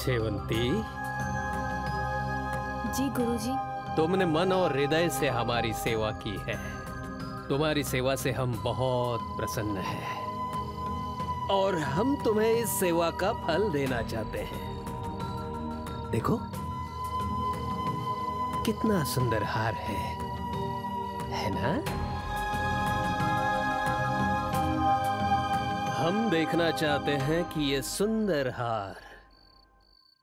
सेवंती। जी गुरुजी। तुमने मन और हृदय से हमारी सेवा की है। तुम्हारी सेवा से हम बहुत प्रसन्न हैं और हम तुम्हें इस सेवा का फल देना चाहते हैं। देखो कितना सुंदर हार है ना? हम देखना चाहते हैं कि ये सुंदर हार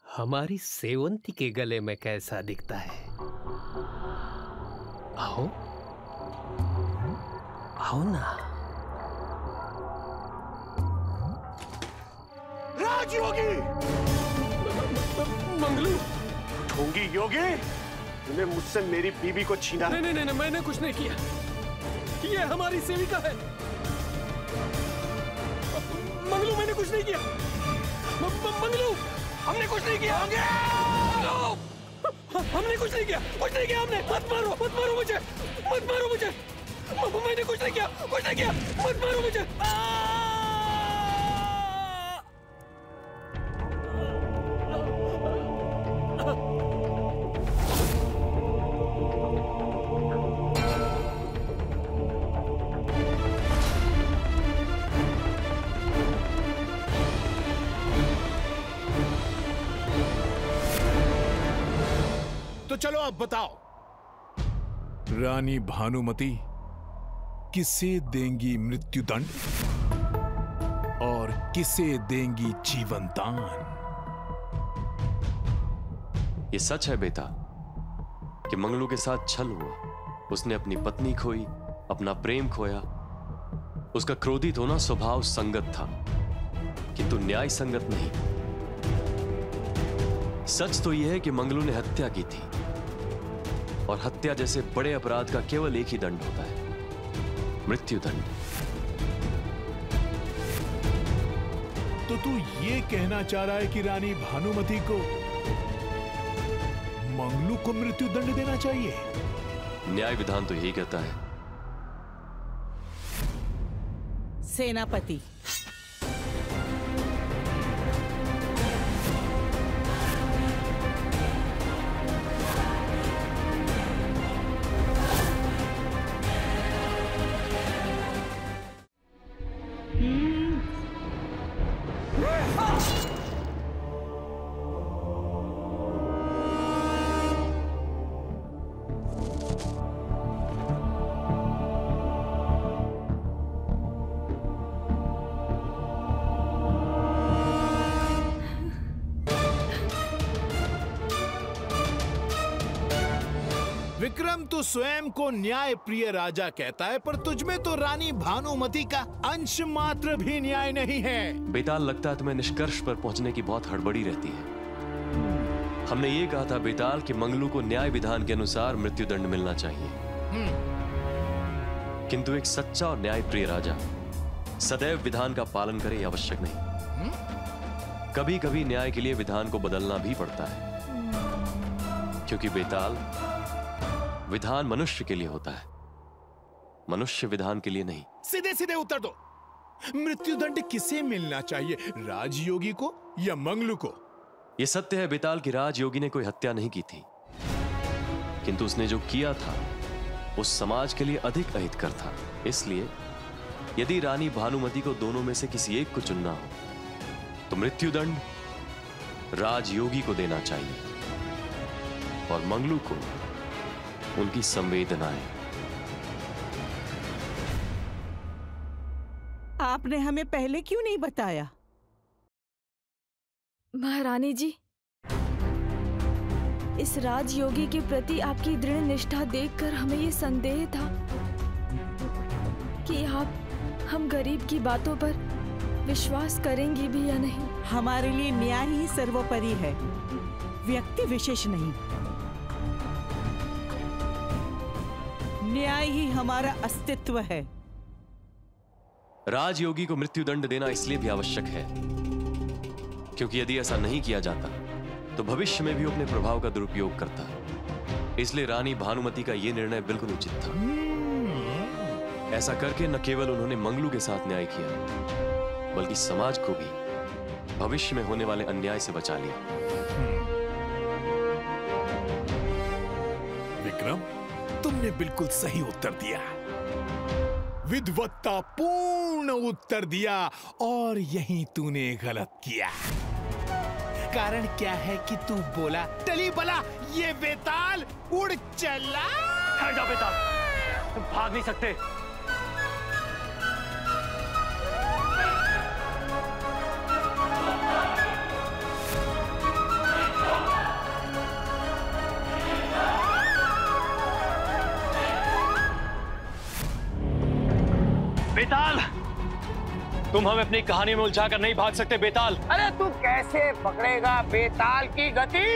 हमारी सेवंती के गले में कैसा दिखता है। आओ आओ ना। राजयोगी! मंगलू! ढोंगी योगी, तूने मुझसे मेरी बीबी को छीना। नहीं नहीं नहीं, मैंने कुछ नहीं किया। ये हमारी सेविका है। मंगलू, मैंने कुछ नहीं किया। मंगलू, हमने कुछ नहीं किया। हमने कुछ नहीं किया, कुछ नहीं किया हमने। मत मारो मुझे, मत मारो मुझे। मैंने कुछ नहीं किया, कुछ नहीं किया। मत मारो मुझे। तो चलो अब बताओ, रानी भानुमति किसे देंगी मृत्युदंड और किसे देंगी जीवन दान? ये सच है बेटा कि मंगलू के साथ छल हुआ। उसने अपनी पत्नी खोई, अपना प्रेम खोया। उसका क्रोधित होना स्वभाव संगत था, किंतु न्याय संगत नहीं। सच तो यह है कि मंगलू ने हत्या की थी और हत्या जैसे बड़े अपराध का केवल एक ही दंड होता है, मृत्युदंड। तो तू ये कहना चाह रहा है कि रानी भानुमति को मंगलू को मृत्युदंड देना चाहिए? न्याय विधान तो यही कहता है। सेनापति, विक्रम तो स्वयं को न्याय प्रिय राजा कहता है, पर तुझमें तो रानी भानुमति का अंश मात्र भी न्याय नहीं है। बेताल, लगता है तुम्हें निष्कर्ष पर पहुंचने की बहुत हड़बड़ी रहती है। हमने ये कहा था बेताल कि मंगलू को न्याय विधान के अनुसार मृत्युदंड मिलना चाहिए, किंतु एक सच्चा और न्याय प्रिय राजा सदैव विधान का पालन करे ये आवश्यक नहीं। कभी कभी न्याय के लिए विधान को बदलना भी पड़ता है, क्योंकि बेताल, विधान मनुष्य के लिए होता है, मनुष्य विधान के लिए नहीं। सीधे सीधे उत्तर दो, मृत्युदंड किसे मिलना चाहिए, राजयोगी को या मंगलू को? यह सत्य है बेताल कि राजयोगी ने कोई हत्या नहीं की थी, किंतु उसने जो किया था उस समाज के लिए अधिक अहितकर था। इसलिए यदि रानी भानुमति को दोनों में से किसी एक को चुनना हो तो मृत्युदंड राजयोगी को देना चाहिए और मंगलू को उनकी संवेदनाएं। आपने हमें पहले क्यों नहीं बताया? महारानी जी, इस राजयोगी के प्रति आपकी दृढ़ निष्ठा देखकर हमें ये संदेह था कि आप हम गरीब की बातों पर विश्वास करेंगी भी या नहीं। हमारे लिए न्याय ही सर्वोपरि है, व्यक्ति विशेष नहीं। न्याय ही हमारा अस्तित्व है। राजयोगी को मृत्युदंड देना इसलिए भी आवश्यक है क्योंकि यदि ऐसा नहीं किया जाता तो भविष्य में भी अपने प्रभाव का दुरुपयोग करता। इसलिए रानी भानुमति का यह निर्णय बिल्कुल उचित था। ऐसा करके न केवल उन्होंने मंगलू के साथ न्याय किया, बल्कि समाज को भी भविष्य में होने वाले अन्याय से बचा लिया। तुमने बिल्कुल सही उत्तर दिया, विद्वत्ता पूर्ण उत्तर दिया, और यही तूने गलत किया। कारण क्या है कि तू बोला टली बला ये बेताल उड़ चला। ठहर जाओ बेताल, तुम भाग नहीं सकते। बेताल, तुम हमें अपनी कहानी में उलझाकर नहीं भाग सकते बेताल। अरे तू कैसे पकड़ेगा बेताल की गति?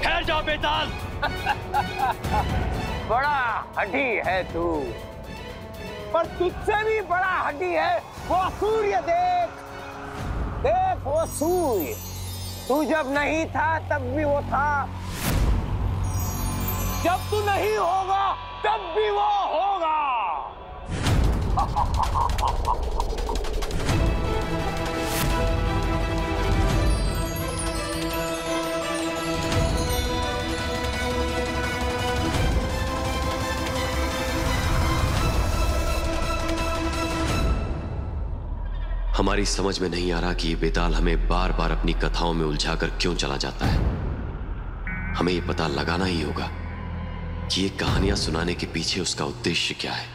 ठहर जाओ बेताल। बड़ा हड्डी है तू, पर तुझसे भी बड़ा हड्डी है वो सूर्य। देख देख वो सूर्य, तू जब नहीं था तब भी वो था, जब तू नहीं होगा तब भी वो होगा। हमारी समझ में नहीं आ रहा कि ये बेताल हमें बार बार अपनी कथाओं में उलझाकर क्यों चला जाता है। हमें ये पता लगाना ही होगा कि ये कहानियां सुनाने के पीछे उसका उद्देश्य क्या है।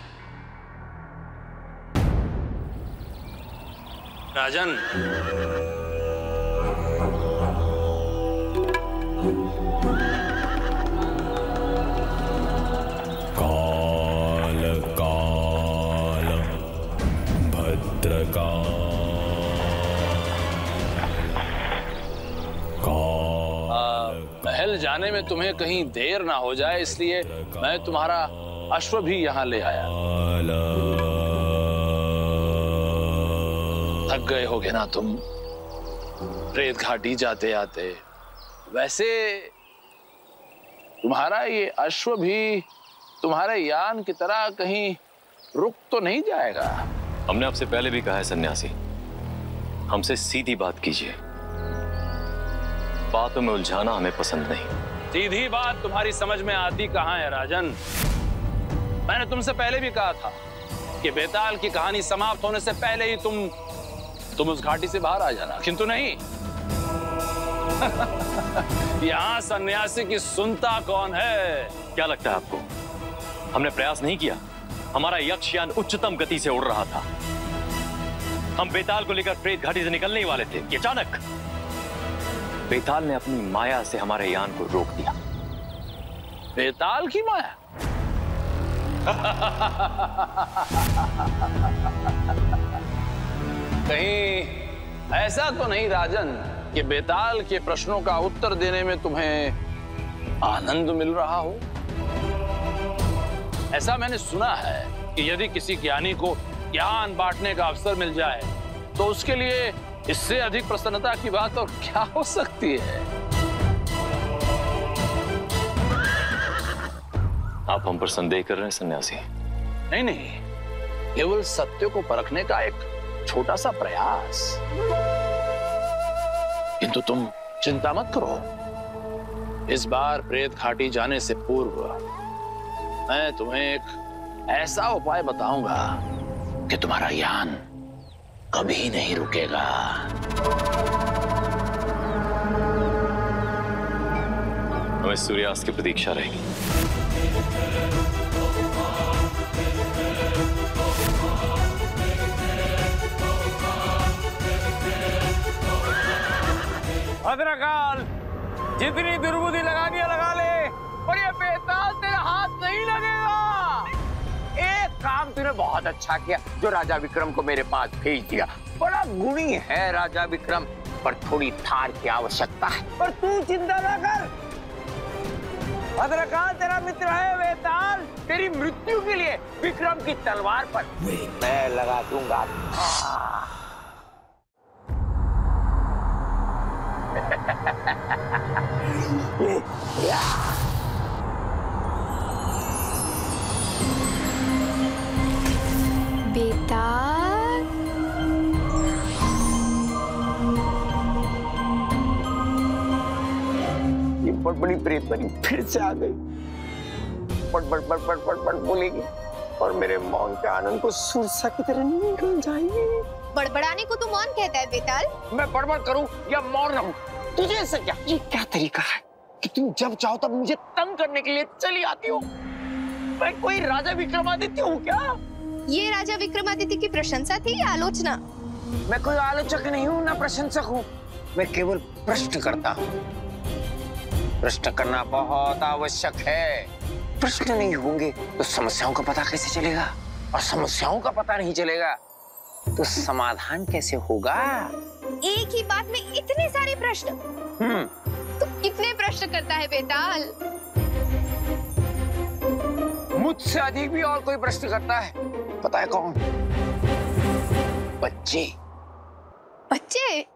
राजन, काल काल भद्रकाल महल जाने में तुम्हें कहीं देर ना हो जाए, इसलिए मैं तुम्हारा अश्व भी यहाँ ले आया। थक गए होगे ना तुम प्रेत घाटी जाते आते। वैसे तुम्हारा ये अश्व भी तुम्हारे यान की तरह कहीं रुक तो नहीं जाएगा? हमने आपसे पहले भी कहा है सन्यासी, हमसे सीधी बात कीजिए। बातों में उलझाना हमें पसंद नहीं। सीधी बात तुम्हारी समझ में आती कहाँ है राजन? मैंने तुमसे पहले भी कहा था कि बेताल की कहानी समाप्त होने से पहले ही तुम उस घाटी से बाहर आ जाना, किंतु नहीं। यहाँ सन्यासी की सुनता कौन है? क्या लगता है आपको हमने प्रयास नहीं किया? हमारा यक्षयान उच्चतम गति से उड़ रहा था। हम बेताल को लेकर प्रेत घाटी से निकलने ही वाले थे कि अचानक बेताल ने अपनी माया से हमारे यान को रोक दिया। बेताल की माया? कहीं ऐसा तो नहीं राजन कि बेताल के प्रश्नों का उत्तर देने में तुम्हें आनंद मिल रहा हो? ऐसा मैंने सुना है कि यदि किसी ज्ञानी को ज्ञान बांटने का अवसर मिल जाए तो उसके लिए इससे अधिक प्रसन्नता की बात और क्या हो सकती है? आप हम पर संदेह कर रहे हैं सन्यासी? नहीं नहीं, केवल सत्य को परखने का एक छोटा सा प्रयास। किंतु तुम चिंता मत करो, इस बार प्रेत घाटी जाने से पूर्व मैं तुम्हें एक ऐसा उपाय बताऊंगा कि तुम्हारा यान कभी नहीं रुकेगा। हमें सूर्यास्त की प्रतीक्षा रहेगी। भद्रकाल, जितनी दुर्बुद्धि लगानी है लगा ले, और ये बेताल तेरे हाथ नहीं लगेगा। एक काम तूने बहुत अच्छा किया जो राजा विक्रम को मेरे पास भेज दिया। बड़ा गुणी है राजा विक्रम, पर थोड़ी थार की आवश्यकता है। पर तू चिंता न कर, भद्रकाल तेरा मित्र है बेताल। तेरी मृत्यु के लिए विक्रम की तलवार पर मैं लगा दूंगा। बेताल, बड़बड़ी प्रेत परी फिर से आ गई। बड़ बोलेगी और मेरे मौन के आनंद को सुरसा की तरह निकल जाएगी। बड़बड़ाने को तो मौन कहता है बेताल। मैं बड़बड़ करूं या मौन रहूं, तुझे इससे क्या? ये क्या तरीका है कि तुम जब चाहो तब मुझे तंग करने के लिए चली आती हो? मैं कोई राजा विक्रमादित्य हूँ क्या? ये राजा विक्रमादित्य की प्रशंसा थी या आलोचना? मैं कोई आलोचक नहीं हूँ, ना प्रशंसक हूँ। मैं केवल प्रश्न करता हूँ। प्रश्न करना बहुत आवश्यक है। प्रश्न नहीं होंगे तो समस्याओं का पता कैसे चलेगा, और समस्याओं का पता नहीं चलेगा तो समाधान कैसे होगा? एक ही बात में इतने सारे प्रश्न। तो कितने प्रश्न करता है बेताल? मुझसे अधिक भी और कोई प्रश्न करता है। पता है कौन? बच्चे। बच्चे?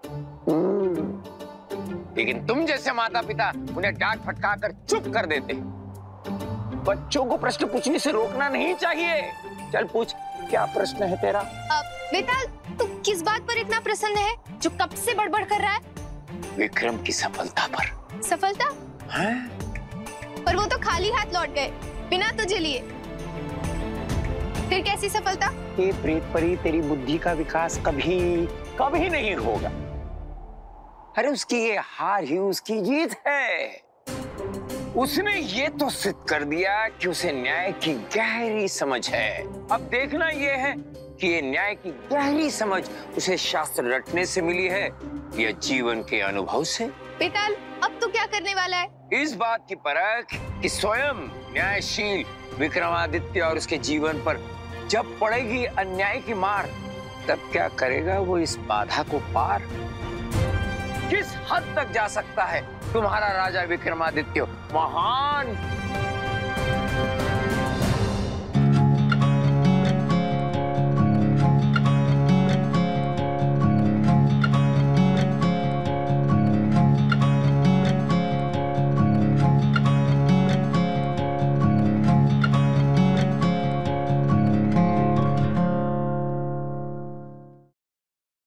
लेकिन तुम जैसे माता पिता उन्हें डांट फटका कर चुप कर देते। बच्चों को प्रश्न पूछने से रोकना नहीं चाहिए। चल पूछ, क्या प्रश्न है तेरा? बेताल, तू किस बात पर इतना प्रसन्न है जो कब से बड़बड़ कर रहा है? विक्रम की सफलता पर। सफलता? हाँ? पर वो तो खाली हाथ लौट गए, बिना तुझे लिए। फिर कैसी सफलता? ये प्रेत परी, तेरी बुद्धि का विकास कभी नहीं होगा। अरे उसकी ये हार ही उसकी जीत है। उसने ये तो सिद्ध कर दिया कि उसे न्याय की गहरी समझ है। अब देखना ये है कि ये न्याय की गहरी समझ उसे शास्त्र रटने से मिली है या जीवन के अनुभव से। बेताल, अब तू क्या करने वाला है? इस बात की परख कि स्वयं न्यायशील विक्रमादित्य और उसके जीवन पर जब पड़ेगी अन्याय की मार, तब क्या करेगा वो इस बाधा को पार? किस हद तक जा सकता है तुम्हारा राजा विक्रमादित्य? महान